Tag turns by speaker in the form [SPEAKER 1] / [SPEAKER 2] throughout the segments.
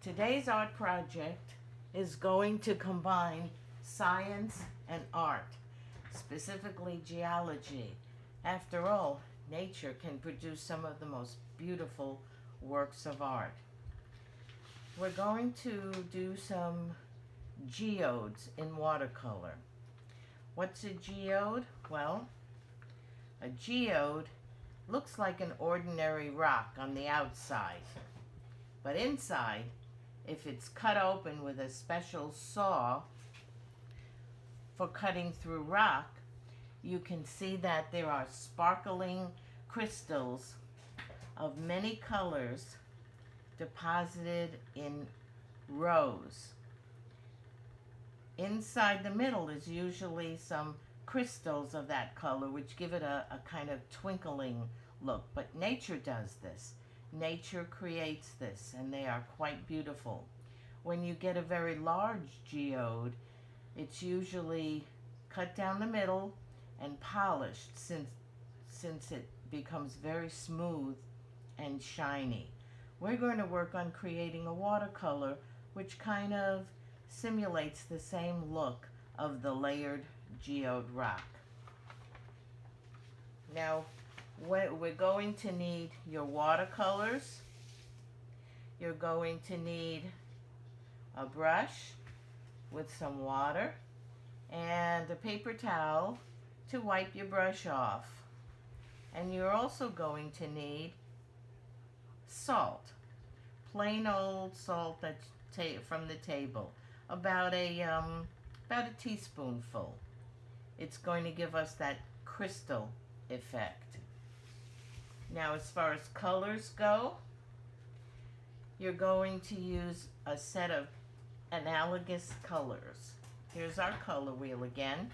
[SPEAKER 1] Today's art project is going to combine science and art, specifically geology. After all, nature can produce some of the most beautiful works of art. We're going to do some geodes in watercolor. What's a geode? Well, a geode looks like an ordinary rock on the outside, but inside, if it's cut open with a special saw for cutting through rock, you can see that there are sparkling crystals of many colors deposited in rows. Inside the middle is usually some crystals of that color which give it a kind of twinkling look, but nature does this. Nature creates this, and they are quite beautiful. When you get a very large geode, it's usually cut down the middle and polished since it becomes very smooth and shiny. We're going to work on creating a watercolor which kind of simulates the same look of the layered geode rock. Now, we're going to need your watercolors. You're going to need a brush with some water and a paper towel to wipe your brush off. And you're also going to need salt, plain old salt that's from the table, about a teaspoonful. It's going to give us that crystal effect. Now, as far as colors go, you're going to use a set of analogous colors. Here's our color wheel again.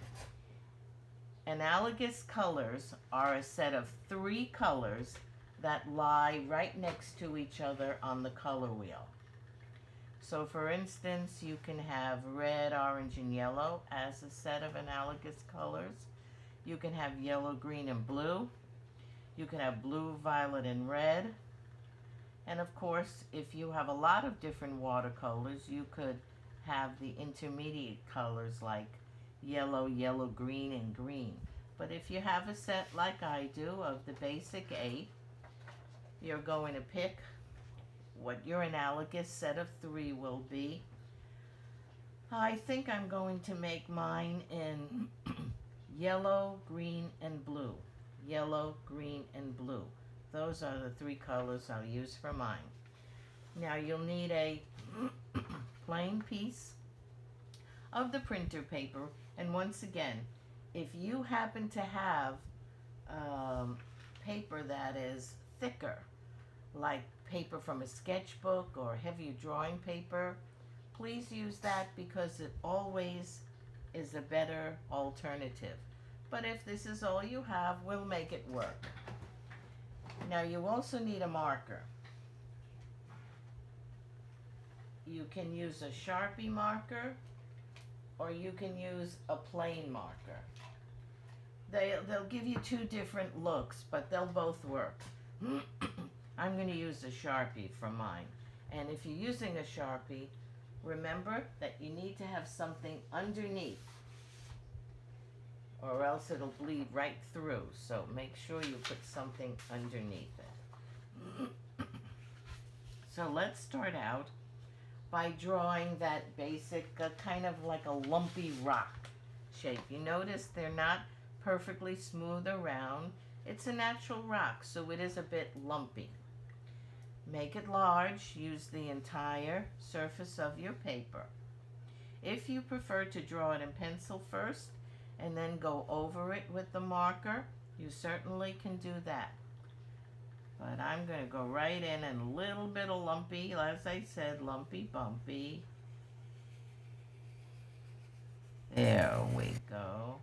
[SPEAKER 1] Analogous colors are a set of 3 colors that lie right next to each other on the color wheel. So for instance, you can have red, orange, and yellow as a set of analogous colors. You can have yellow, green, and blue. You can have blue, violet, and red. And of course, if you have a lot of different watercolors, you could have the intermediate colors like yellow, yellow, green, and green. But if you have a set like I do of the basic 8, you're going to pick what your analogous set of 3 will be. I think I'm going to make mine in yellow, green, and blue. Yellow, green, and blue. Those are the 3 colors I'll use for mine. Now you'll need a plain piece of the printer paper, and once again, if you happen to have paper that is thicker, like paper from a sketchbook or heavier drawing paper, please use that because it always is a better alternative. But if this is all you have, we'll make it work. Now you also need a marker. You can use a Sharpie marker or you can use a plain marker. They'll give you 2 different looks, but they'll both work. I'm going to use a Sharpie for mine. And if you're using a Sharpie, remember that you need to have something underneath, or else it'll bleed right through. So make sure you put something underneath it. So let's start out by drawing that basic kind of like a lumpy rock shape. You notice they're not perfectly smooth around. It's a natural rock, so it is a bit lumpy. Make it large. Use the entire surface of your paper. If you prefer to draw it in pencil first and then go over it with the marker, you certainly can do that. But I'm going to go right in and a little bit of lumpy, as I said, lumpy bumpy. There we go.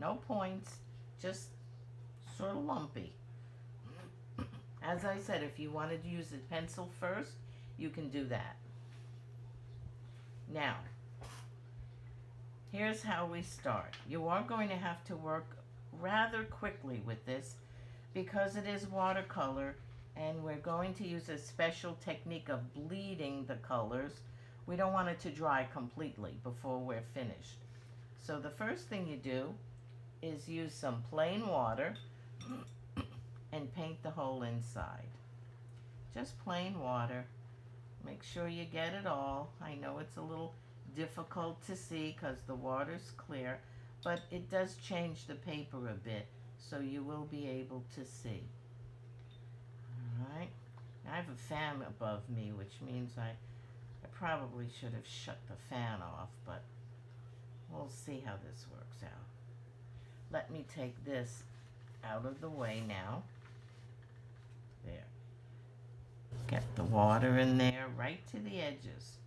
[SPEAKER 1] No points, just sort of lumpy. As I said, if you wanted to use a pencil first, you can do that. Now, here's how we start. You are going to have to work rather quickly with this because it is watercolor And we're going to use a special technique of bleeding the colors. We don't want it to dry completely before we're finished. So the first thing you do is use some plain water and paint the whole inside. Just plain water. Make sure you get it all. I know it's a little difficult to see because the water's clear, but it does change the paper a bit, so you will be able to see. Alright, I have a fan above me, which means I probably should have shut the fan off, but we'll see how this works out. Let me take this out of the way now. There. Get the water in there right to the edges.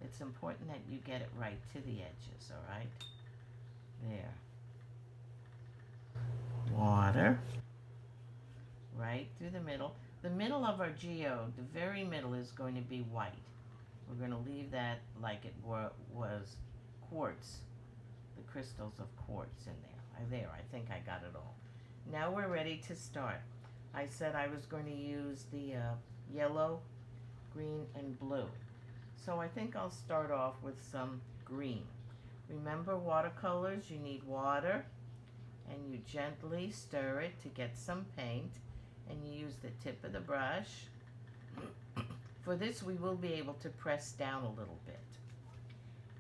[SPEAKER 1] It's important that you get it right to the edges, alright? There. Water. Right through the middle. The middle of our geode, the very middle, is going to be white. We're going to leave that like it was quartz. The crystals of quartz in there. There, I think I got it all. Now we're ready to start. I said I was going to use the yellow, green, and blue. So I think I'll start off with some green. Remember, watercolors, you need water, and you gently stir it to get some paint, and you use the tip of the brush. For this, we will be able to press down a little bit.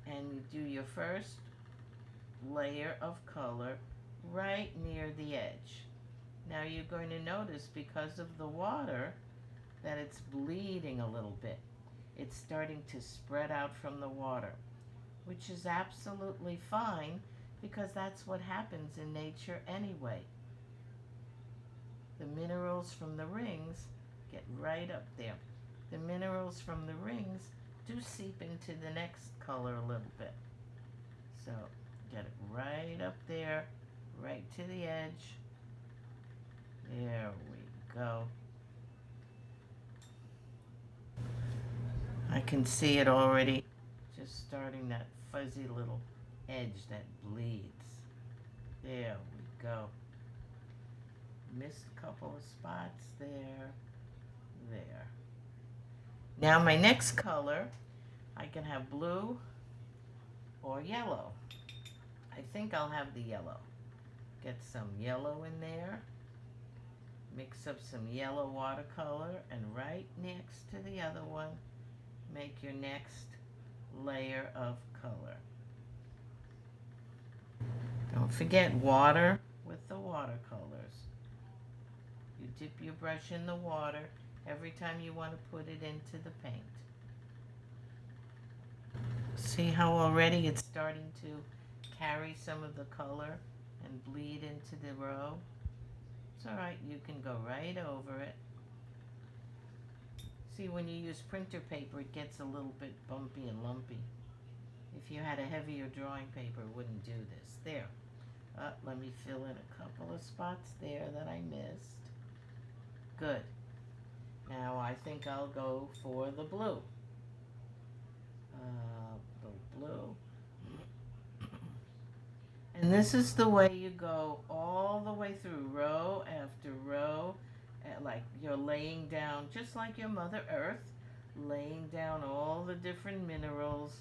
[SPEAKER 1] And you do your first layer of color right near the edge. Now you're going to notice, because of the water, that it's bleeding a little bit. It's starting to spread out from the water, which is absolutely fine because that's what happens in nature anyway. The minerals from the rings get right up there. The minerals from the rings do seep into the next color a little bit. So get it right up there, right to the edge. There we go. I can see it already, just starting that fuzzy little edge that bleeds. There we go. Missed a couple of spots there. There. Now my next color, I can have blue or yellow. I think I'll have the yellow. Get some yellow in there. Mix up some yellow watercolor, and right next to the other one, make your next layer of color. Don't forget water with the watercolors. You dip your brush in the water every time you want to put it into the paint. See how already it's starting to carry some of the color and bleed into the row? It's alright, you can go right over it. See, when you use printer paper, it gets a little bit bumpy and lumpy. If you had a heavier drawing paper, it wouldn't do this. There. Let me fill in a couple of spots there that I missed. Good. Now I think I'll go for the blue. The blue. And this is the way you go all the way through, row after row, like you're laying down, just like your Mother Earth, laying down all the different minerals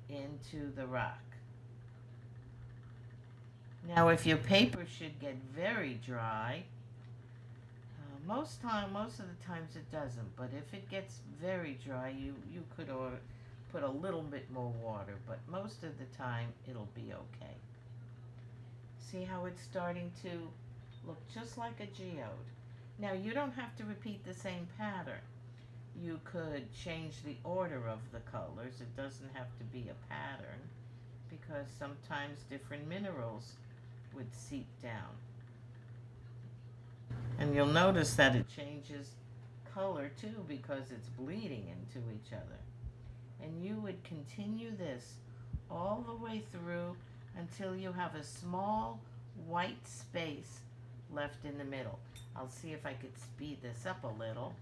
[SPEAKER 1] into the rock. Now if your paper should get very dry, most of the times it doesn't, but if it gets very dry, you could put a little bit more water, but most of the time it'll be okay. See how it's starting to look just like a geode. Now you don't have to repeat the same pattern. You could change the order of the colors. It doesn't have to be a pattern, because sometimes different minerals would seep down. And you'll notice that it changes color too, because it's bleeding into each other. And you would continue this all the way through until you have a small white space left in the middle. I'll see if I could speed this up a little.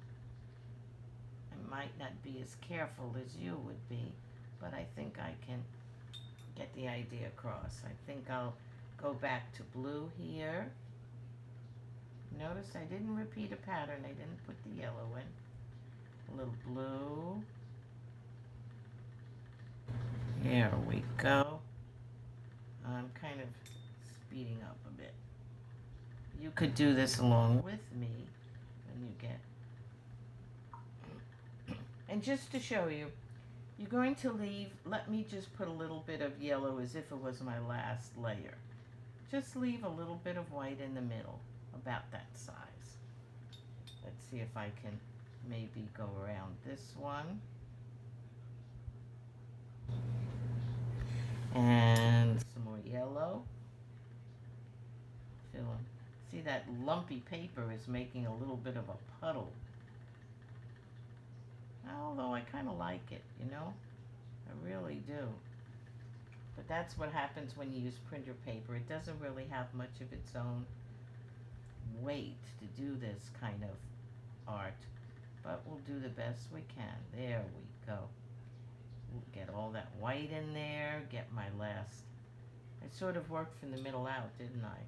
[SPEAKER 1] I might not be as careful as you would be, but I think I can get the idea across. I think I'll go back to blue here. Notice I didn't repeat a pattern. I didn't put the yellow in. A little blue. There we go. I'm kind of speeding up a bit. You could do this along with me when you get. And just to show you, you're going to leave, let me just put a little bit of yellow as if it was my last layer. Just leave a little bit of white in the middle, about that size. Let's see if I can maybe go around this one. And some more yellow. See, that lumpy paper is making a little bit of a puddle. Although I kind of like it, you know? I really do. But that's what happens when you use printer paper. It doesn't really have much of its own weight to do this kind of art. But we'll do the best we can. There we go. We'll get all that white in there. Get my last. I sort of worked from the middle out, didn't I?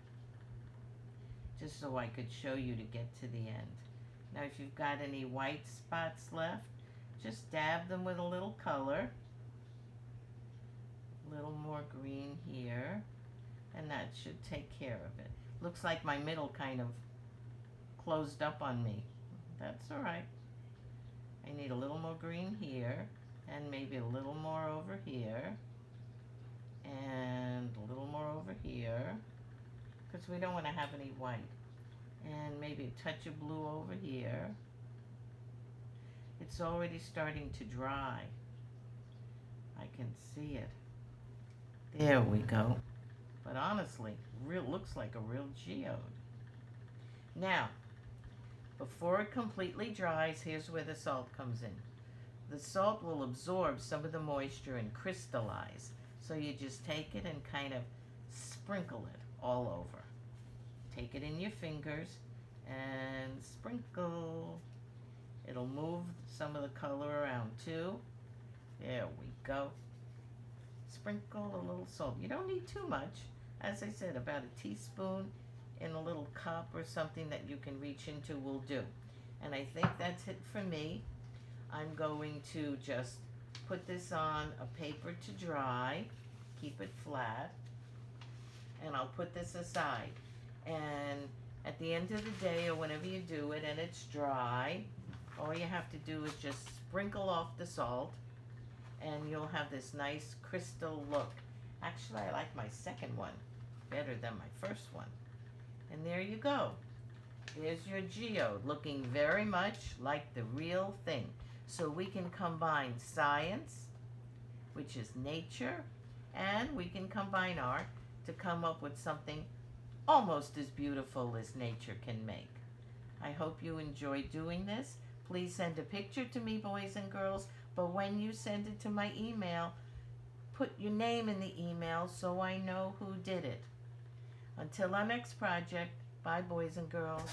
[SPEAKER 1] Just so I could show you to get to the end. Now if you've got any white spots left, just dab them with a little color. A little more green here. And that should take care of it. Looks like my middle kind of closed up on me. That's alright. I need a little more green here. And maybe a little more over here. And a little more over here. Because we don't want to have any white. And maybe a touch of blue over here. It's already starting to dry. I can see it. There we go. But honestly, looks like a real geode. Now, before it completely dries, here's where the salt comes in. The salt will absorb some of the moisture and crystallize. So you just take it and kind of sprinkle it all over. Take it in your fingers and sprinkle. It'll move some of the color around too. There we go. Sprinkle a little salt. You don't need too much. As I said, about a teaspoon in a little cup or something that you can reach into will do. And I think that's it for me. I'm going to just put this on a paper to dry. Keep it flat. And I'll put this aside. And at the end of the day or whenever you do it and it's dry, all you have to do is just sprinkle off the salt and you'll have this nice crystal look. Actually, I like my second one better than my first one. And there you go. There's your geode, looking very much like the real thing. So we can combine science, which is nature, and we can combine art to come up with something almost as beautiful as nature can make. I hope you enjoy doing this. Please send a picture to me, boys and girls, but when you send it to my email, put your name in the email so I know who did it. Until our next project, bye boys and girls.